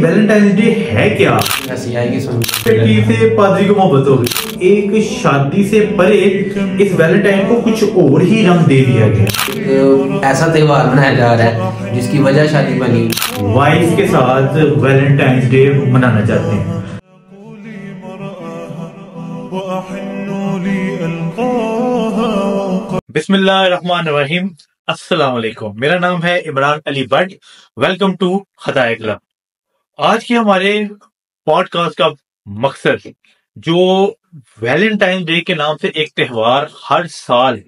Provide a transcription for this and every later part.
Valentine day है क्या? ऐसी आएगी सुन बेटी से पादरी को मोहब्बत हो गई। एक शादी से परे इस वैलेंटाइन को कुछ और ही रंग दे दिया गया। ऐसा त्योहार मनाया जा रहा है जिसकी वजह शादी बनी। वाइफ के साथ वैलेंटाइन डे मनाना चाहते हैं। बिस्मिल्लाहिर्रहमानिर्रहीम। अस्सलाम वालेकुम। मेरा नाम है इमरान अली भट्ट। वेलकम टू खताए क्लब। आज के हमारे पॉडकास्ट का मकसद जो वैलेंटाइन डे के नाम से एक त्योहार हर साल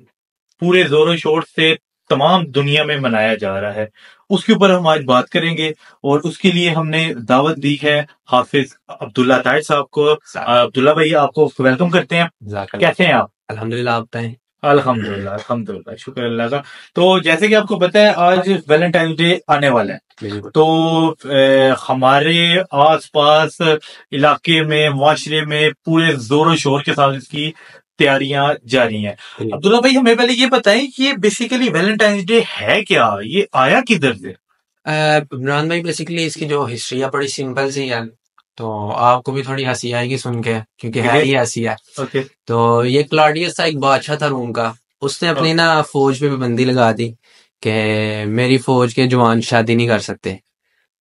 पूरे जोरों शोर से तमाम दुनिया में मनाया जा रहा है, उसके ऊपर हम आज बात करेंगे। और उसके लिए हमने दावत दी है हाफिज अब्दुल्ला ताहिर साहब को। अब्दुल्ला भाई, आपको वेलकम करते हैं। कैसे हैं आप? अल्हम्दुलिल्लाह, आप बताएं। अल्हम्दुलिल्लाह अल्हम्दुलिल्लाह, शुक्र अल्लाह का। तो जैसे कि आपको पता है आज वैलेंटाइन डे आने वाला है, तो हमारे आसपास इलाके में, माशरे में पूरे जोरों शोर के साथ इसकी तैयारियां जारी हैं। अब्दुल्ला भाई, हमें पहले ये बताएं कि ये बेसिकली वैलेंटाइन डे है क्या, ये आया किधर से? इमरान भाई, बेसिकली इसकी जो हिस्ट्री है बड़ी सिंपल सी है, तो आपको भी थोड़ी हंसी आएगी सुन के, क्योंकि है ही हंसी है। ओके। तो ये क्लॉडियस था, एक बादशाह था रोम का। उसने अपनी ना फौज पे पाबंदी लगा दी कि मेरी फौज के जवान शादी नहीं कर सकते।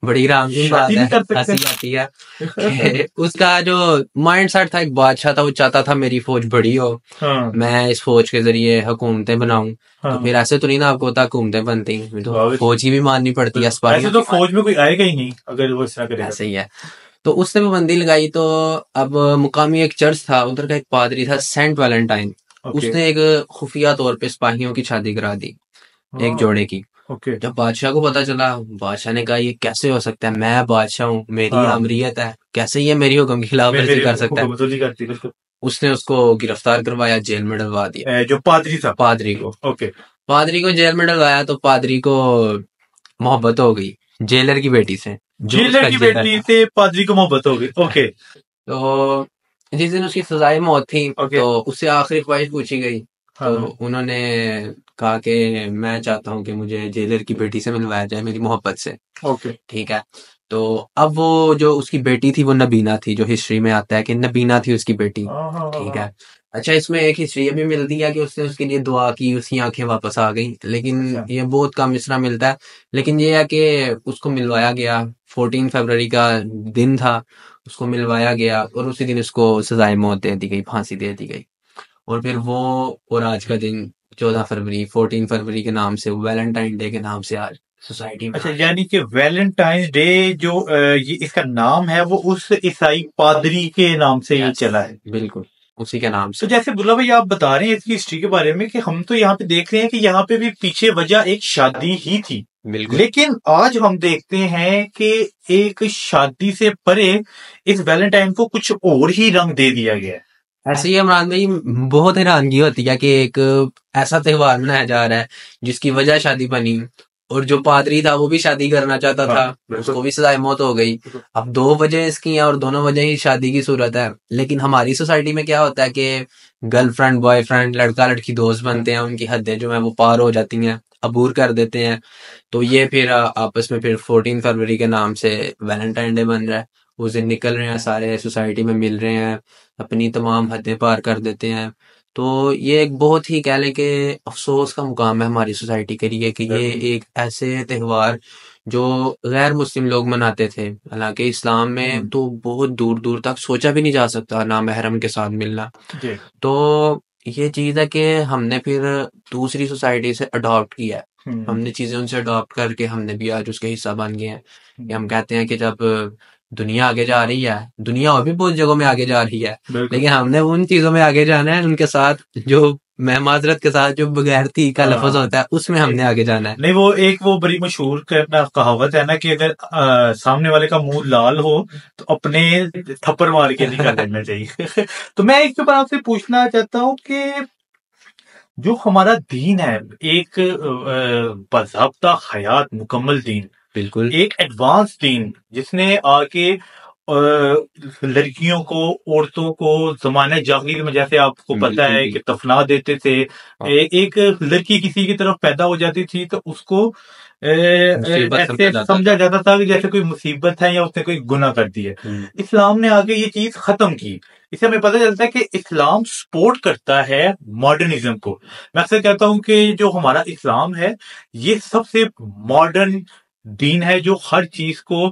बड़ी रामधीन बात है, हंसी आती है कि उसका जो माइंड सेट था, एक बादशाह था, वो चाहता था मेरी फौज बड़ी हो, मैं इस फौज के जरिए हुकूमतें बनाऊं। तो फिर ऐसे तो नहीं ना, आपको होता हुकूमतें बनती, तो फौज की भी माननी पड़ती है। ऐसे तो फौज में कोई आएगा ही नहीं अगर वो इस तरह करेगा। ऐसे ही है। तो उसने पाबंदी लगाई। तो अब मुकामी एक चर्च था, उधर का एक पादरी था सेंट वैलेंटाइन। उसने एक खुफिया तौर पे सिपाहियों की शादी करा दी, एक जोड़े की। जब बादशाह को पता चला, बादशाह ने कहा ये कैसे हो सकता है, मैं बादशाह हूँ, मेरी आमरीयत है, कैसे ये मेरी हुक्म की खिलाफवर्जी कर सकता है। उसने उसको गिरफ्तार करवाया, जेल में डलवा दिया। जो पादरी था, पादरी को पादरी को जेल में डलवाया। तो पादरी को मोहब्बत हो गई जेलर की बेटी से। जेलर की बेटी से पादरी को मोहब्बत हो गई। ओके। तो जिस दिन उसकी सजाए मौत थी, तो उससे आखिरी ख्वाहिश पूछी गई। तो उन्होंने कहा कि मैं चाहता हूं कि मुझे जेलर की बेटी से मिलवाया जाए, मेरी मोहब्बत से। ठीक है। तो अब वो जो उसकी बेटी थी वो नबीना थी, जो हिस्ट्री में आता है कि नबीना थी उसकी बेटी। ठीक है। अच्छा, इसमें एक हिस्ट्री ये भी मिलती है कि उसने उसके लिए दुआ की, उसकी आंखें वापस आ गई, लेकिन ये बहुत कम इसरा मिलता है। लेकिन ये है कि उसको मिलवाया गया, 14 फरवरी का दिन था, उसको मिलवाया गया और उसी दिन उसको सजाए मौत दे दी गई, फांसी दे दी गई। और फिर वो और आज का दिन 14 फरवरी, 14 फरवरी के नाम से, वैलेंटाइन डे के नाम से आज सोसाइटी में। अच्छा, यानी कि वैलेंटाइन डे जो ये इसका नाम है वो उस ईसाई पादरी के नाम से ही चला है। बिल्कुल उसी के नाम से। तो जैसे अब्दुल्ला भाई आप बता रहे हैं इसकी हिस्ट्री के बारे में कि हम तो यहाँ पे देख रहे हैं कि यहाँ पे भी पीछे वजह एक शादी ही थी। लेकिन आज हम देखते हैं कि एक शादी से परे इस वैलेंटाइन को कुछ और ही रंग दे दिया गया है। ऐसे ही इमरान भाई, बहुत हैरानगी होती है कि एक ऐसा त्योहार मनाया जा रहा है जिसकी वजह शादी बनी, और जो पादरी था वो भी शादी करना चाहता था, उसको भी सजाए मौत हो गई। अब दो वजह इसकी हैं और दोनों वजह ही शादी की सूरत है। लेकिन हमारी सोसाइटी में क्या होता है कि गर्लफ्रेंड बॉयफ्रेंड, लड़का लड़की दोस्त बनते हैं, उनकी हदें जो है वो पार हो जाती हैं, अबूर कर देते हैं। तो ये फिर आपस में फिर 14 फरवरी के नाम से वैलेंटाइन डे बन रहा है। उस दिन निकल रहे हैं, सारे सोसाइटी में मिल रहे हैं, अपनी तमाम हदें पार कर देते हैं। तो ये एक बहुत ही कह लें कि अफसोस का मुकाम है हमारी सोसाइटी के लिए कि ये एक ऐसे त्योहार जो गैर मुस्लिम लोग मनाते थे, हालांकि इस्लाम में तो बहुत दूर दूर तक सोचा भी नहीं जा सकता नामहरम के साथ मिलना। तो ये चीज है कि हमने फिर दूसरी सोसाइटी से अडॉप्ट किया है, हमने चीजें उनसे अडॉप्ट करके हमने भी आज उसके हिस्सा बन गए हैं। कि हम कहते हैं कि जब दुनिया आगे जा रही है, दुनिया और भी बहुत जगहों में आगे जा रही है, लेकिन हमने उन चीजों में आगे जाना है उनके साथ जो मैं माजरत के साथ जो बगैरती का लफ्ज होता है उसमें हमने आगे जाना है। नहीं, वो बड़ी मशहूर कहावत है ना कि अगर सामने वाले का मुंह लाल हो तो अपने थप्पड़ मार के निकाल देना चाहिए। तो मैं इसके ऊपर आपसे पूछना चाहता हूँ कि जो हमारा दीन है, एक बाज़ाब्ता हयात मुकम्मल दीन, बिल्कुल एक एडवांस दीन जिसने आके लड़कियों को, औरतों को ज़माने जाहिलियत में, जैसे आपको पता है कि तफना देते थे। एक लड़की किसी की तरफ पैदा हो जाती थी तो उसको मुसीबत समझा ऐसे जाता समझा था। जाता था कि जैसे कोई मुसीबत है या उसने कोई गुनाह कर दिया है। इस्लाम ने आके ये चीज खत्म की। इससे हमें पता चलता है कि इस्लाम सपोर्ट करता है मॉडर्निज्म को। मैं अक्सर कहता हूं कि जो हमारा इस्लाम है ये सबसे मॉडर्न दीन है जो हर चीज को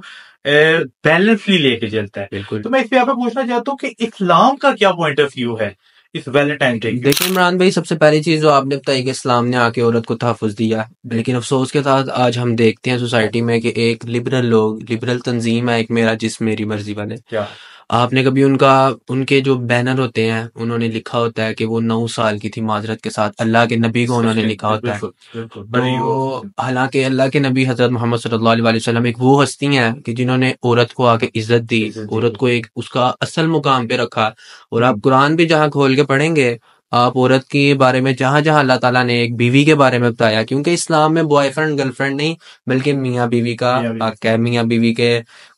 बैलेंसली लेके चलता है। बिल्कुल। तो मैं इस पे आपसे पूछना चाहता हूँ कि इस्लाम का क्या पॉइंट ऑफ व्यू है इस वैलेंटाइन डे के ऊपर? देखिए इमरान भाई, सबसे पहली चीज जो आपने बताई कि इस्लाम ने आके औरत को तहफ़्फ़ुज़ दिया, लेकिन अफसोस के साथ आज हम देखते हैं सोसाइटी में कि एक लिबरल तंजीम है, एक मेरा जिस्म मेरी मर्जी वाले। क्या? आपने कभी उनका उनके जो बैनर होते हैं उन्होंने लिखा होता है कि वो 9 साल की थी, माजरत के साथ अल्लाह के नबी को उन्होंने लिखा होता है। बिल्कुल बिल्कुल तो बड़ी वो। हालांकि अल्लाह के नबी हजरत मोहम्मद सल्लल्लाहु अलैहि वसल्लम एक वो हस्ती हैं कि जिन्होंने औरत को आके इज्जत दी, औरत को एक उसका असल मुकाम पे रखा। और आप कुरान भी जहाँ खोल के पढ़ेंगे, आप औरत के बारे में जहां जहां अल्लाह ताला ने एक बीवी के बारे में बताया, क्योंकि इस्लाम में बॉयफ्रेंड गर्लफ्रेंड नहीं बल्कि मियाँ बीवी का मियाँ बीवी। हक है। मियाँ बीवी के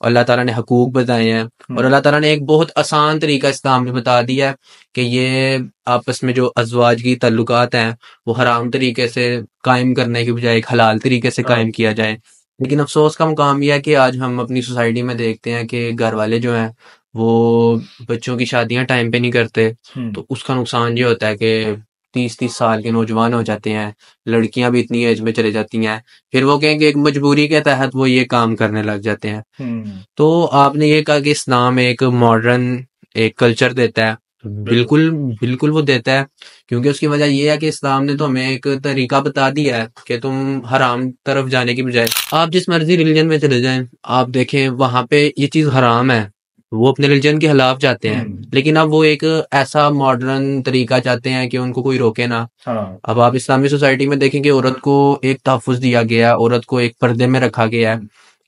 अल्लाह ताला ने हकूक बताए हैं, और अल्लाह ताला ने एक बहुत आसान तरीका इस्लाम में बता दिया है कि ये आपस में जो अज़वाज की ताल्लुकात हैं वो हराम तरीके से कायम करने की बजाय एक हलाल तरीके से हाँ। कायम किया जाए। लेकिन अफसोस का मुकाम यह है कि आज हम अपनी सोसाइटी में देखते हैं कि घर वाले जो हैं वो बच्चों की शादियां टाइम पे नहीं करते। तो उसका नुकसान ये होता है कि 30-30 साल के नौजवान हो जाते हैं, लड़कियां भी इतनी एज में चले जाती हैं, फिर वो कहेंगे एक मजबूरी के तहत वो ये काम करने लग जाते हैं। तो आपने ये कहा कि इस्लाम एक मॉडर्न एक कल्चर देता है। बिल्कुल बिल्कुल वो देता है, क्योंकि उसकी वजह ये है कि इस्लाम ने तो हमें एक तरीका बता दिया है कि तुम हराम तरफ जाने की बजाय आप जिस मर्जी रिलीजन में चले जाएं, आप देखें वहां पे ये चीज हराम है, वो अपने रिलीजन के खिलाफ जाते हैं, लेकिन अब वो एक ऐसा मॉडर्न तरीका चाहते हैं कि उनको कोई रोके ना। हाँ। अब आप इस्लामी सोसाइटी में देखेंगे औरत को एक तहफ़्फ़ुज़ दिया गया है, औरत को एक पर्दे में रखा गया है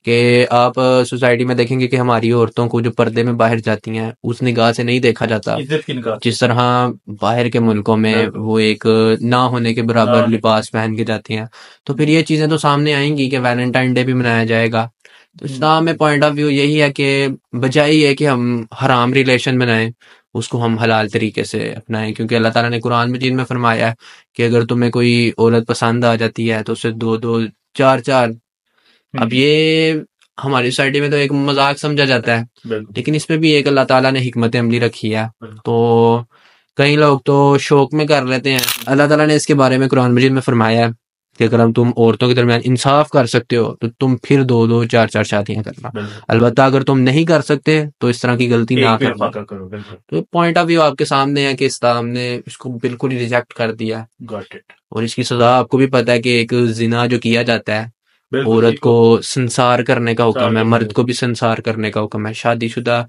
कि आप सोसाइटी में देखेंगे कि हमारी औरतों को जो पर्दे में बाहर जाती हैं उस निगाह से नहीं देखा जाता, इज्जत की निगाह से। जिस तरह बाहर के मुल्कों में वो एक ना होने के बराबर लिबास पहन के जाती हैं। तो फिर ये चीजें तो सामने आएंगी कि वैलेंटाइन डे भी मनाया जाएगा। तो इस्लाम में पॉइंट ऑफ व्यू यही है कि बजाय ये कि हम हराम रिलेशन बनाएं, उसको हम हलाल तरीके से अपनाएं, क्योंकि अल्लाह ताला ने कुरान मजीद में फरमाया है कि अगर तुम्हें कोई औरत पसंद आ जाती है तो उससे दो दो चार चार। अब ये हमारी सोसाइटी में तो एक मजाक समझा जाता है, लेकिन इसमें भी एक अल्लाह ताला ने हिकमत अमली रखी है। तो कई लोग तो शौक में कर लेते हैं। अल्लाह ताला ने इसके बारे में कुरान मजीद में फरमाया है कि अगर तुम औरतों के दरमियान इंसाफ कर सकते हो तो तुम फिर दो दो चार चार शादियां करना, अलबत्ता अगर तुम नहीं कर सकते तो इस तरह की गलती ना करना। तो पॉइंट ऑफ व्यू आपके सामने है कि इस्लाम ने इसको बिल्कुल ही रिजेक्ट कर दिया। Got it. और इसकी सजा आपको भी पता है कि एक जिना जो किया जाता है, औरत को संसार करने का हुक्म है, मर्द को भी संसार करने का हुक्म है। शादीशुदा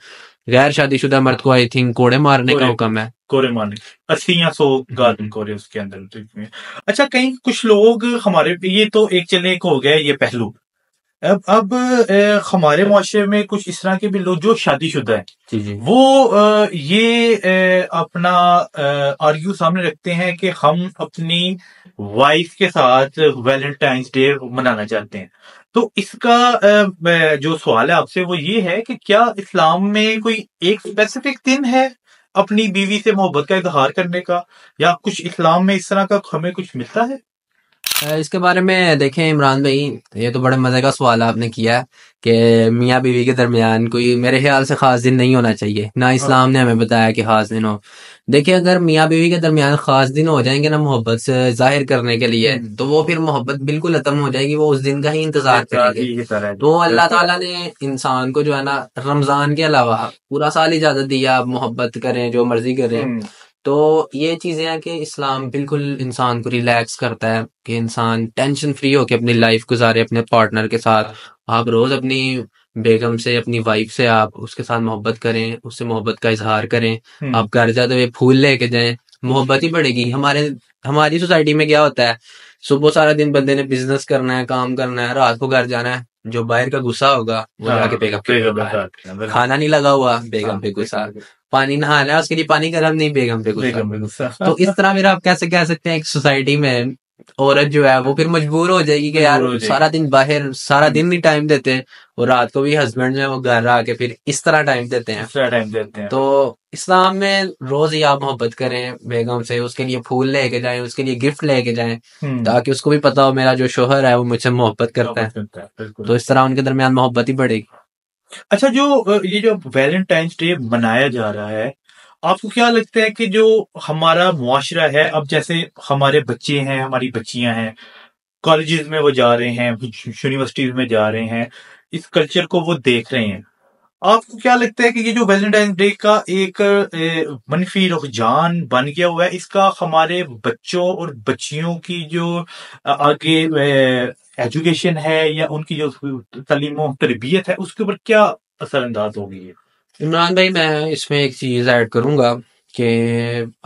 गैर शादीशुदा मर्द को आई थिंक कोड़े मारने का हुक्म है। कोरे मारने 80 या 100 गार्डन कोरे उसके अंदर। अच्छा, कहीं कुछ लोग हमारे ये तो एक चले एक हो गया ये पहलू। अब हमारे मुआशरे में कुछ इस तरह के भी लोग जो शादीशुदा है जी जी। वो ये अपना आर्ग्यू सामने रखते हैं कि हम अपनी वाइफ के साथ वैलेंटाइंस डे मनाना चाहते हैं। तो इसका जो सवाल है आपसे वो ये है कि क्या इस्लाम में कोई एक स्पेसिफिक दिन है अपनी बीवी से मोहब्बत का इजहार करने का, या कुछ इस्लाम में इस तरह का हमें कुछ मिलता है? इसके बारे में देखें इमरान भाई, ये तो बड़े मजे का सवाल आपने किया है कि मियाँ बीवी के दरमियान कोई मेरे ख्याल से खास दिन नहीं होना चाहिए, ना इस्लाम ने हमें बताया कि खास दिन हो। देखिए अगर मियाँ बीवी के दरमियान खास दिन हो जाएंगे ना मोहब्बत से जाहिर करने के लिए, तो वो फिर मोहब्बत बिल्कुल खत्म हो जाएगी, वो उस दिन का ही इंतजार करेंगे। तो अल्लाह ताला ने इंसान को जो है ना रमजान के अलावा पूरा साल इजाजत दिया, आप मोहब्बत करें जो मर्जी करें। तो ये चीजें हैं कि इस्लाम बिल्कुल इंसान को रिलैक्स करता है कि इंसान टेंशन फ्री होकर अपनी लाइफ गुजारे अपने पार्टनर के साथ। आप रोज अपनी बेगम से, अपनी वाइफ से आप उसके साथ मोहब्बत करें, उससे मोहब्बत का इजहार करें। आप घर जाते हुए फूल लेके जाएं, मोहब्बत ही बढ़ेगी। हमारी सोसाइटी में क्या होता है, सुबह सारा दिन बंदे ने बिजनेस करना है, काम करना है, रात को घर जाना है, जो बाहर का गुस्सा होगा वो जाके बेगम पे, खाना नहीं लगा हुआ बेगम पे गुस्सा, पानी नहाना है उसके लिए पानी गर्म नहीं बेगम पे गुस्सा। तो इस तरह फिर आप कैसे कह सकते हैं एक सोसाइटी में औरत जो है वो फिर मजबूर हो जाएगी कि यार मजबूर हो जाएगी। सारा दिन बाहर, सारा दिन नहीं टाइम देते, और रात को भी हस्बैंड जो है वो घर आके फिर इस तरह टाइम देते हैं। इस तरह टाइम देते हैं। तो इस्लाम में रोज ही आप मोहब्बत करें बेगम से, उसके लिए फूल लेके जाएं, उसके लिए गिफ्ट लेके जाएं, ताकि उसको भी पता हो मेरा जो शोहर है वो मुझसे मोहब्बत करता है। बिल्कुल। तो इस तरह उनके दरमियान मोहब्बत ही बढ़ेगी। अच्छा, जो ये जो वैलेंटाइंस डे मनाया जा रहा है, आपको क्या लगता है कि जो हमारा मुआशरा है, अब जैसे हमारे बच्चे हैं, हमारी बच्चियां हैं, कॉलेजेस में वो जा रहे हैं, यूनिवर्सिटीज में जा रहे हैं, इस कल्चर को वो देख रहे हैं, आपको क्या लगता है कि ये जो वैलेंटाइन डे का एक मनफी रुझान बन गया हुआ है, इसका हमारे बच्चों और बच्चियों की जो आगे एजुकेशन है या उनकी जो तालीम और तरबियत है, उसके ऊपर क्या असरअंदाज होगी ये? इमरान भाई, मैं इसमें एक चीज ऐड करूंगा कि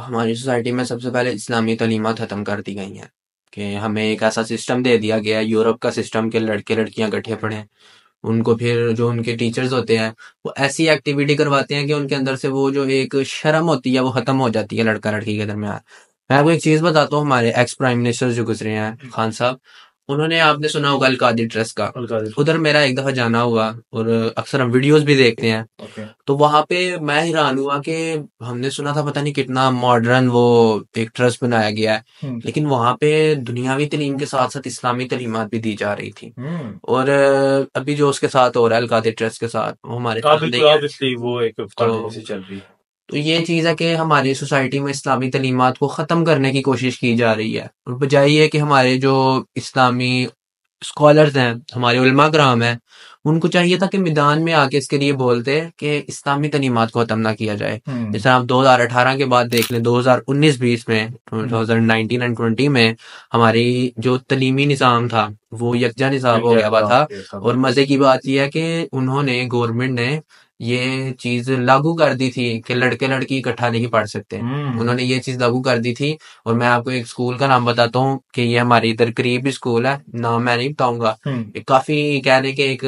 हमारी सोसाइटी में सबसे पहले इस्लामी तालीमात खत्म कर दी गई हैं, कि हमें एक ऐसा सिस्टम दे दिया गया है, यूरोप का सिस्टम, के लड़के लड़कियां इकट्ठे पढ़ें। उनको फिर जो उनके टीचर्स होते हैं वो ऐसी एक्टिविटी करवाते हैं कि उनके अंदर से वो जो एक शर्म होती है वो खत्म हो जाती है लड़का लड़की के दरमियान। मैं आपको एक चीज बताता हूँ, हमारे एक्स प्राइम मिनिस्टर जो गुजरे हैं खान साहब, उन्होंने, आपने सुना होगा अलकादी ट्रस्ट का, उधर मेरा एक दफा जाना हुआ, और अक्सर हम वीडियोस भी देखते हैं। ओके। तो वहां पे मैं हैरान हुआ कि हमने सुना था पता नहीं कितना मॉडर्न वो एक ट्रस्ट बनाया गया है, लेकिन वहां पे दुनियावी तालीम के साथ साथ इस्लामी तालीमात भी दी जा रही थी। और अभी जो उसके साथ हो रहा है अलकादी ट्रस्ट के साथ, वो हमारे सामने ही है। ऑब्वियसली वो एक कंट्रोवर्सी चल रही है। तो ये चीज है कि हमारी सोसाइटी में इस्लामी तालीमात को खत्म करने की कोशिश की जा रही है, और बजाय ये कि हमारे जो इस्लामी स्कॉलर्स हैं, हमारे उलमा कराम हैं, उनको चाहिए था कि मैदान में आके इसके लिए बोलते कि इस्लामी तालीमात को खत्म ना किया जाए। जैसे आप 2018 के बाद देख लें, 2019-20 में, 2019 एंड 20 में हमारी जो तलीमी निज़ाम था वो यकजा निज़ाम हो गया हुआ था। और मजे की बात यह है कि उन्होंने, गवर्नमेंट ने ये चीज लागू कर दी थी कि लड़के लड़की इकट्ठा नहीं पढ़ सकते। उन्होंने ये चीज लागू कर दी थी। और मैं आपको एक स्कूल का नाम बताता हूँ कि ये हमारी इधर करीब ही स्कूल है, नाम मैं नहीं बताऊंगा, ये काफी कहने के एक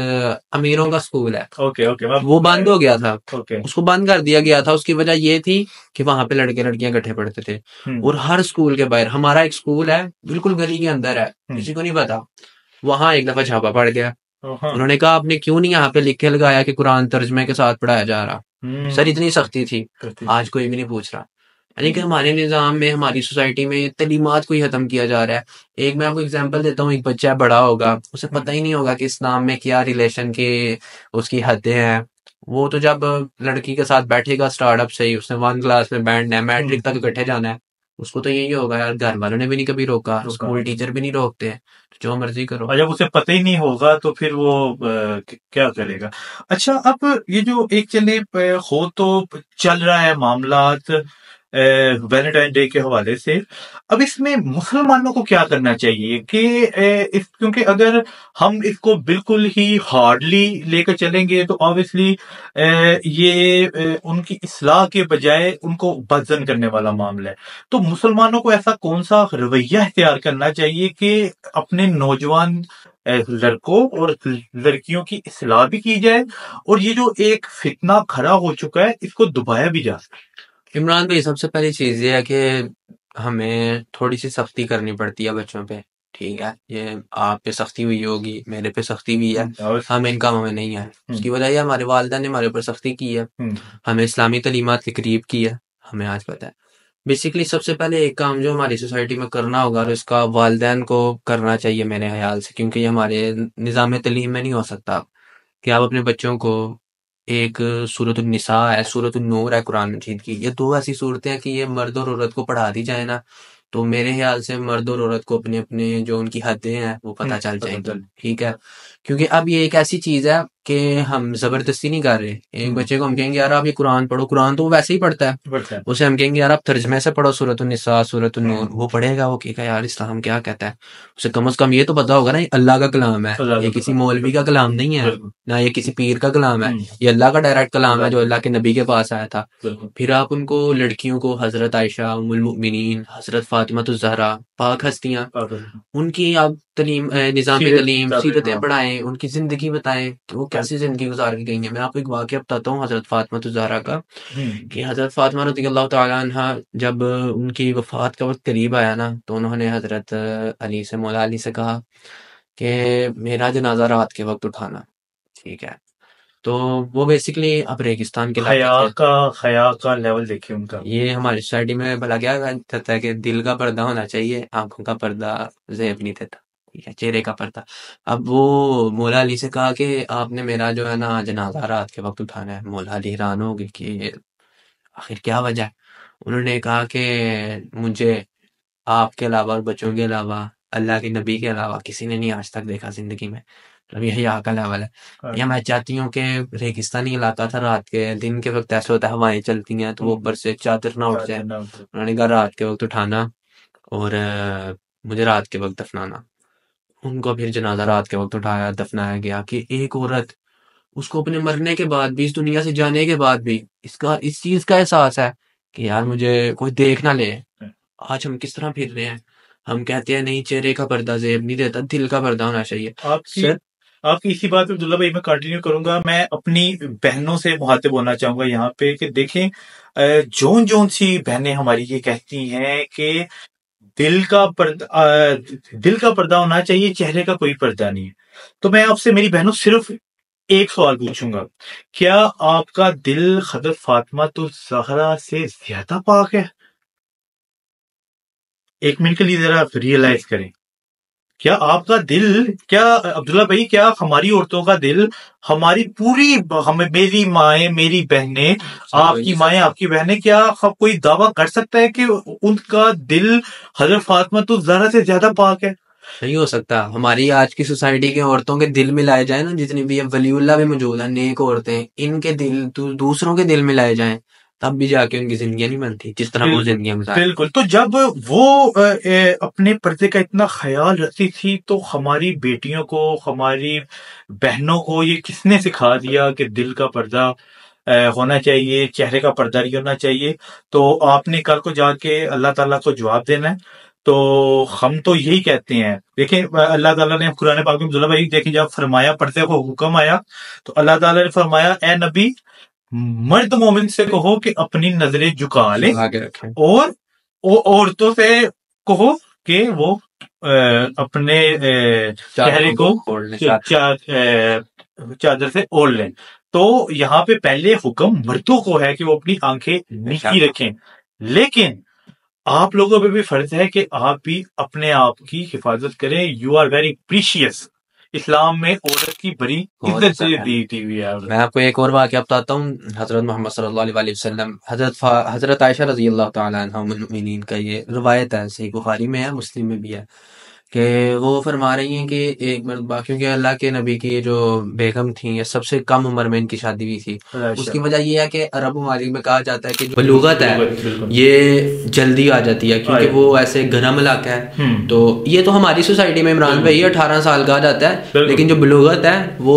अमीरों का स्कूल है। Okay okay. वो बंद हो गया था, ओके। उसको बंद कर दिया गया था। उसकी वजह ये थी कि वहां पे लड़के लड़कियां इकट्ठे पढ़ते थे। और हर स्कूल के बाहर, हमारा एक स्कूल है बिल्कुल गली के अंदर है, किसी को नहीं पता, वहां एक दफा छापा पड़ गया। उन्होंने कहा आपने क्यों नहीं यहाँ पे लिख के लगाया कि कुरान तर्जमे के साथ पढ़ाया जा रहा। सर इतनी सख्ती थी, आज कोई भी नहीं पूछ रहा। यानी कि हमारे निज़ाम में, हमारी सोसाइटी में तलीमात को ही खत्म किया जा रहा है। एक मैं आपको एग्जांपल देता हूँ, एक बच्चा बड़ा होगा, उसे पता ही नहीं होगा कि इस्लाम में क्या रिलेशन के उसकी हदें हैं। वो तो जब लड़की के साथ बैठेगा स्टार्टअप से ही, उसने 1 क्लास में बैठना है, मैट्रिक तक इकट्ठे जाना है, उसको तो यही होगा यार, घर वालों ने भी नहीं कभी रोका, स्कूल टीचर भी नहीं रोकते, जो मर्जी करो। और जब उसे पता ही नहीं होगा तो फिर वो क्या करेगा? अच्छा, अब ये जो एक चले हो तो चल रहा है मामलात वैलेंटाइन डे के हवाले से, अब इसमें मुसलमानों को क्या करना चाहिए कि क्योंकि अगर हम इसको बिल्कुल ही हार्डली लेकर चलेंगे तो ऑब्वियसली ये उनकी इस्लाह के बजाय उनको बदजन करने वाला मामला है। तो मुसलमानों को ऐसा कौन सा रवैया इख्तियार करना चाहिए कि अपने नौजवान लड़कों और लड़कियों की इस्लाह भी की जाए, और ये जो एक फितना खड़ा हो चुका है इसको दबाया भी जा सके? इमरान भाई, सबसे पहली चीज ये है कि हमें थोड़ी सी सख्ती करनी पड़ती है बच्चों पे। ठीक है, ये आप पे सख्ती हुई होगी, मेरे पे सख्ती भी है, हम इन कामों में नहीं है। उसकी वजह यह हमारे वालिदा ने हमारे ऊपर सख्ती की है, हमें इस्लामी तालीमात के करीब की है, हमें आज पता है। बेसिकली सबसे पहले एक काम जो हमारी सोसाइटी में करना होगा, और इसका वालिदैन को करना चाहिए मेरे ख्याल से, क्योंकि ये हमारे निज़ाम तलीम में नहीं हो सकता, कि आप अपने बच्चों को, एक सूरत निसा है, सूरत नूर है कुरान मजीद की, ये दो ऐसी सूरतें हैं कि ये मर्द और औरत को पढ़ा दी जाए ना, तो मेरे ख्याल से मर्द और औरत को अपने अपने जो उनकी हदें हैं वो पता चल जाएंगी। ठीक है, क्योंकि अब ये एक ऐसी चीज है कि हम जबरदस्ती नहीं कर रहे। एक बच्चे को हम कहेंगे यार आप ये कुरान पढ़ो, कुरान तो वो वैसे ही पढ़ता है, उसे हम कहेंगे यार आप तर्जमे से पढ़ो सूरत निसा, सूरत नूर, वो पढ़ेगा, वो कहेगा यार इस्लाम क्या कहता है। उसे कम से कम ये तो पता होगा ना, ये अल्लाह का कलाम है, ये किसी मौलवी का कलाम नहीं है, ना ये किसी पीर का कलाम है, ये अल्लाह का डायरेक्ट कलाम है जो अल्लाह के नबी के पास आया था। फिर आप उनको, लड़कियों को, हजरत आयशा उम्मुल मुमिनीन, हजरत फातिमा तो ज़हरा, पाक हस्तियां, उनकी आप निज़ाम तलीम, सीरतें पढ़ाएं, उनकी ज़िंदगी बताएं कि वो कैसी ज़िंदगी गुजार के गई हैं। मैं आपको एक वाक़या बताता हूँ हज़रत फ़ातिमा ज़हरा का, कि हज़रत फ़ातिमा रज़ियल्लाहु तआला अन्हा जब उनकी वफ़ात का वक़्त करीब आया ना, तो उन्होंने हज़रत अली से, मौला अली से कहा कि मेरा जनाज़ा रात के वक़्त उठाना, ठीक है। तो वो बेसिकली अब रेगिस्तान के इलाके थे। हया का लेवल देखिए उनका। ये हमारी सोसाइटी में भला क्या कहता है कि दिल का पर्दा होना चाहिए, आंखों का पर्दा ज़ेब नहीं देता, ठीक है, चेहरे का पर्दा। अब वो मौला अली से कहा कि आपने मेरा जो है ना जनाजा रात के वक्त उठाना है। मौला अली हैरान हो गए कि आखिर क्या वजह है। उन्होंने कहा कि मुझे आपके अलावा और बच्चों के अलावा, अल्लाह के नबी के अलावा किसी ने नहीं आज तक देखा जिंदगी में। मतलब यही हया का लेवल है। या मैं चाहती हूँ कि रेगिस्तानी इलाका था, रात के दिन के वक्त ऐसा होता है हवाएं चलती हैं तो वो ऊपर से चादर ना उठ जाए। उन्होंने कहा रात के वक्त उठाना और मुझे रात के वक्त दफनाना। उनको फिर जनाजा रात के वक्त उठाया, दफनाया गया। कि एक औरत, उसको अपने मरने के बाद भी, इस दुनिया से जाने के बाद भी इस चीज का एहसास है कि यार मुझे कोई देख ना ले। आज हम किस तरह फिर रहे हैं, हम कहते हैं नहीं चेहरे का पर्दा ज़ेब नहीं देता, दिल का पर्दा होना चाहिए। आपकी इसी बात पे अब्दुल्ला भाई मैं कंटिन्यू करूंगा। मैं अपनी बहनों से मुहातिब होना चाहूंगा यहाँ पे कि देखें जोन जोन सी बहनें हमारी ये कहती हैं कि दिल का पर्दा होना चाहिए, चेहरे का कोई पर्दा नहीं है। तो मैं आपसे, मेरी बहनों, सिर्फ एक सवाल पूछूंगा, क्या आपका दिल हज़रत फातिमा तो ज़हरा से ज्यादा पाक है? एक मिनट के लिए जरा रियलाइज करें। क्या आपका दिल, क्या अब्दुल्ला भाई, क्या हमारी औरतों का दिल, हमारी पूरी, हमें, मेरी माएँ, मेरी बहनें, आपकी माएँ, आपकी बहनें, क्या कोई दावा कर सकता है कि उनका दिल हज़रत फातिमा तो ज़हरा से ज्यादा पाक है? नहीं हो सकता। हमारी आज की सोसाइटी के औरतों के दिल मिलाए जाए ना, जितनी भी, अब वलीउल्लाह भी मौजूद है, नेक औरतें, इनके दिल दूसरों के दिल मिलाए जाएं, तब भी जाके उनकी जिंदगी नहीं बनती जिस तरह वो जिंदगी गुजारती। बिल्कुल। तो जब वो अपने पर्दे का इतना ख्याल रखती थी, तो हमारी बेटियों को, हमारी बहनों को ये किसने सिखा दिया कि दिल का पर्दा होना चाहिए, चेहरे का पर्दा नहीं होना चाहिए? तो आपने कल को जाके अल्लाह ताला को जवाब देना है। तो हम तो यही कहते हैं, देखें अल्लाह ताला ने कुरान पाक में, अब्दुल्ला भाई देखें, जब फरमाया, पर्दे को हुक्म आया, तो अल्लाह ताला ने फरमाया, ए नबी, मर्द मोमिन से कहो कि अपनी नजरें झुका ले, और औरतों से कहो कि वो अपने चेहरे को चादर से ओढ़ लें। तो यहाँ पे पहले हुक्म मर्दों को है कि वो अपनी आंखें नीची रखें, लेकिन आप लोगों पे भी फर्ज है कि आप भी अपने आप की हिफाजत करें। You are very precious. Islam में औरत की बड़ी इज्जत से दी हुई है। मैं आपको एक और वाक़या बताता हूँ। हजरत मोहम्मद सल्लल्लाहु अलैहि वसल्लम, हजरत आयशा रजी अल्लाह तआला अन्हा उम्मुल मोमिनीन का ये रवायत है, सही बुखारी में है, मुस्लिम में भी है, कि वो फरमा रही हैं कि एक मरतबा, क्योंकि अल्लाह के नबी की जो बेगम थी, ये सबसे कम उम्र में इनकी शादी हुई थी। उसकी वजह ये है कि अरब ममालिक में कहा जाता है कि जो बलूगत है ये जल्दी आ जाती है, क्योंकि वो ऐसे गर्म इलाका है। तो ये तो हमारी सोसाइटी में इमरान भाई 18 साल का आ जाता है, लेकिन जो बलूगत है वो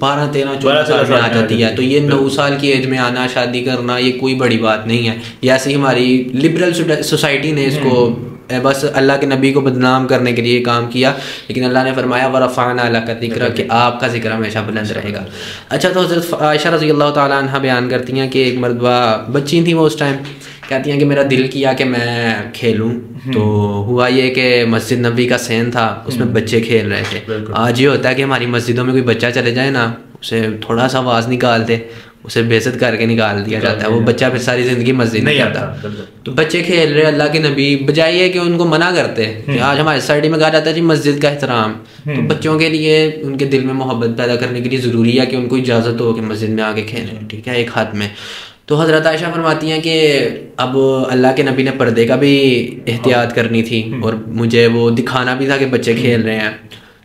12, 13, 14 साल में आ जाती है। तो ये 9 साल की एज में आना, शादी करना, ये कोई बड़ी बात नहीं है। ये ऐसे ही हमारी लिबरल सोसाइटी ने इसको बस अल्लाह के नबी को बदनाम करने के लिए काम किया, लेकिन अल्लाह ने फरमाया वरफ़अना लका ज़िक्रा, कि आपका जिक्र हमेशा बुलंद रहेगा। अच्छा, तो हज़रत आयशा रज़ी अल्लाह तआला अन्हा बयान करती हैं कि एक मरतबा बच्ची थी वो उस टाइम, कहती हैं कि मेरा दिल किया कि मैं खेलूं। तो हुआ ये कि मस्जिद नबी का सेन था, उसमें बच्चे खेल रहे थे। आज ये होता है कि हमारी मस्जिदों में कोई बच्चा चले जाए ना, उसे थोड़ा सा आवाज़ निकाल दे, उसे बेइज्जत करके निकाल दिया जाता है। वो बच्चा फिर सारी जिंदगी मस्जिद नहीं आता। तो बच्चे खेल रहे, अल्लाह के नबी बजाय है कि उनको मना करते कि आज हमारी सोसाइटी में कहा जाता है जी मस्जिद का एहतराम। तो बच्चों के लिए, उनके दिल में मोहब्बत पैदा करने के लिए ज़रूरी है कि उनको इजाज़त हो कि मस्जिद में आके खेलें, ठीक है, एक हाथ में। तो हज़रत आयशा फरमाती हैं कि अब अल्लाह के नबी ने पर्दे का भी एहतियात करनी थी, और मुझे वो दिखाना भी था कि बच्चे खेल रहे हैं।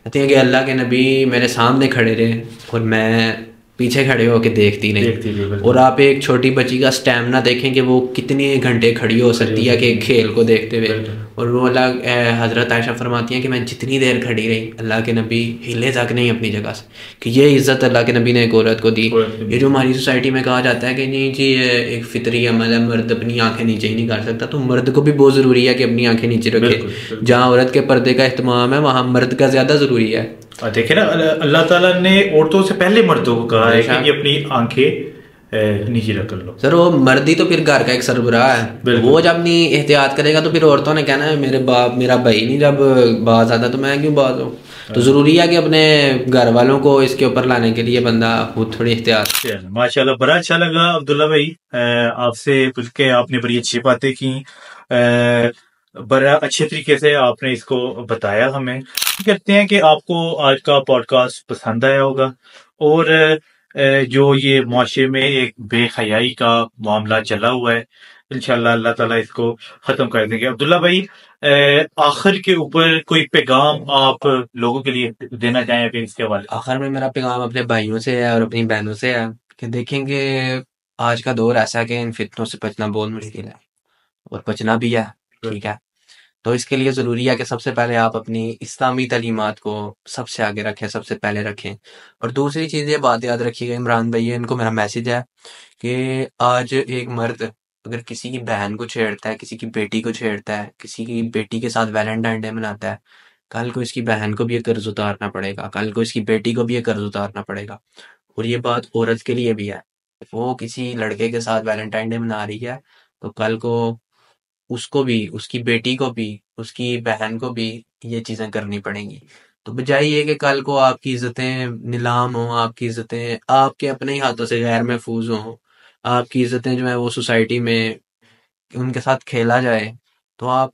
कहती हैं कि अल्लाह के नबी मेरे सामने खड़े रहे, और मैं पीछे खड़े होके देखती नहीं। बिल्कुल। और आप एक छोटी बच्ची का स्टैमिना देखें कि वो कितने घंटे खड़ी हो सकती है कि खेल को देखते हुए। बिल्कुल। और वो हज़रत आयशा फरमाती हैं कि मैं जितनी देर खड़ी रही, अल्लाह के नबी हिले तक नहीं अपनी जगह से, कि ये इज़्ज़त अल्लाह के नबी ने एक औरत को दी। ये जो हमारी सोसाइटी में कहा जाता है कि नहीं जी ये एक फितरी अमल है, मर्द अपनी आंखें नीचे ही नहीं कर सकता, तो मर्द को भी बहुत ज़रूरी है कि अपनी आंखें नीचे रखे। बिल्कुल। जहाँ औरत के पर्दे का इस्तेमाल है वहाँ मर्द का ज़्यादा ज़रूरी है। और देखे ना, अल्लाह ताला ने औरतों से पहले मर्दों को कहा है कि ये अपनी आंखें नीचे रख कर लो। सर वो मर्द ही तो फिर घर का एक सरबराह है, बिल्कुल। वो जब नहीं एहतियात करेगा तो फिर औरतों ने कहना है मेरे बाप मेरा भाई नहीं जब बाज आता तो मैं क्यों बाज हूँ। तो ज़रूरी है कि अपने घर वालों को इसके ऊपर लाने के लिए बंदा खुद थोड़ी एहतियात। माशाल्लाह, बड़ा अच्छा लगा अब्दुल्ला भाई आपसे मिल के। आपने बड़ी अच्छी बातें की, बड़ा अच्छे तरीके से आपने इसको बताया हमें। करते हैं कि आपको आज का पॉडकास्ट पसंद आया होगा, और जो ये माशरे में एक बेहयाई का मामला चला हुआ है, इंशाल्लाह अल्लाह ताला इसको खत्म कर देंगे। अब्दुल्ला भाई, आखिर के ऊपर कोई पैगाम आप लोगों के लिए देना चाहें फिर इसके हवाले से? आखिर में मेरा पैगाम अपने भाइयों से है और अपनी बहनों से है कि देखेंगे आज का दौर ऐसा है कि इन फितनों से बचना बहुत मुश्किल है, और बचना भी है, ठीक है। तो इसके लिए ज़रूरी है कि सबसे पहले आप अपनी इस्लामी तालीमात को सबसे आगे रखें, सबसे पहले रखें। और दूसरी चीज़ ये बात याद रखिएगा इमरान भाई, इनको मेरा मैसेज है कि आज एक मर्द अगर किसी की बहन को छेड़ता है, किसी की बेटी को छेड़ता है, किसी की बेटी के साथ वैलेंटाइन डे मनाता है, कल को इसकी बहन को भी ये कर्ज उतारना पड़ेगा, कल को इसकी बेटी को भी ये कर्ज उतारना पड़ेगा। और ये बात औरत के लिए भी है, वो किसी लड़के के साथ वैलेंटाइन डे मना रही है तो कल को उसको भी, उसकी बेटी को भी, उसकी बहन को भी ये चीज़ें करनी पड़ेंगी। तो बजाय ये कि कल को आपकी इज़्ज़तें नीलाम हों, आपकी इज़्ज़तें आपके अपने ही हाथों से गैर महफूज हों, आपकी इज़्ज़तें जो है वो सोसाइटी में उनके साथ खेला जाए, तो आप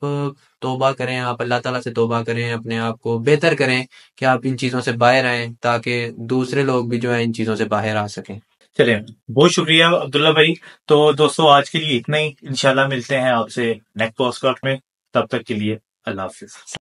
तौबा करें, आप अल्लाह ताला से तौबा करें, अपने आप को बेहतर करें कि आप इन चीज़ों से बाहर आएँ ताकि दूसरे लोग भी जो है इन चीज़ों से बाहर आ सकें। चलिए, बहुत शुक्रिया अब्दुल्ला भाई। तो दोस्तों, आज के लिए इतना ही। इंशाल्लाह मिलते हैं आपसे नेक्स्ट पॉडकास्ट में। तब तक के लिए अल्लाह हाफिज।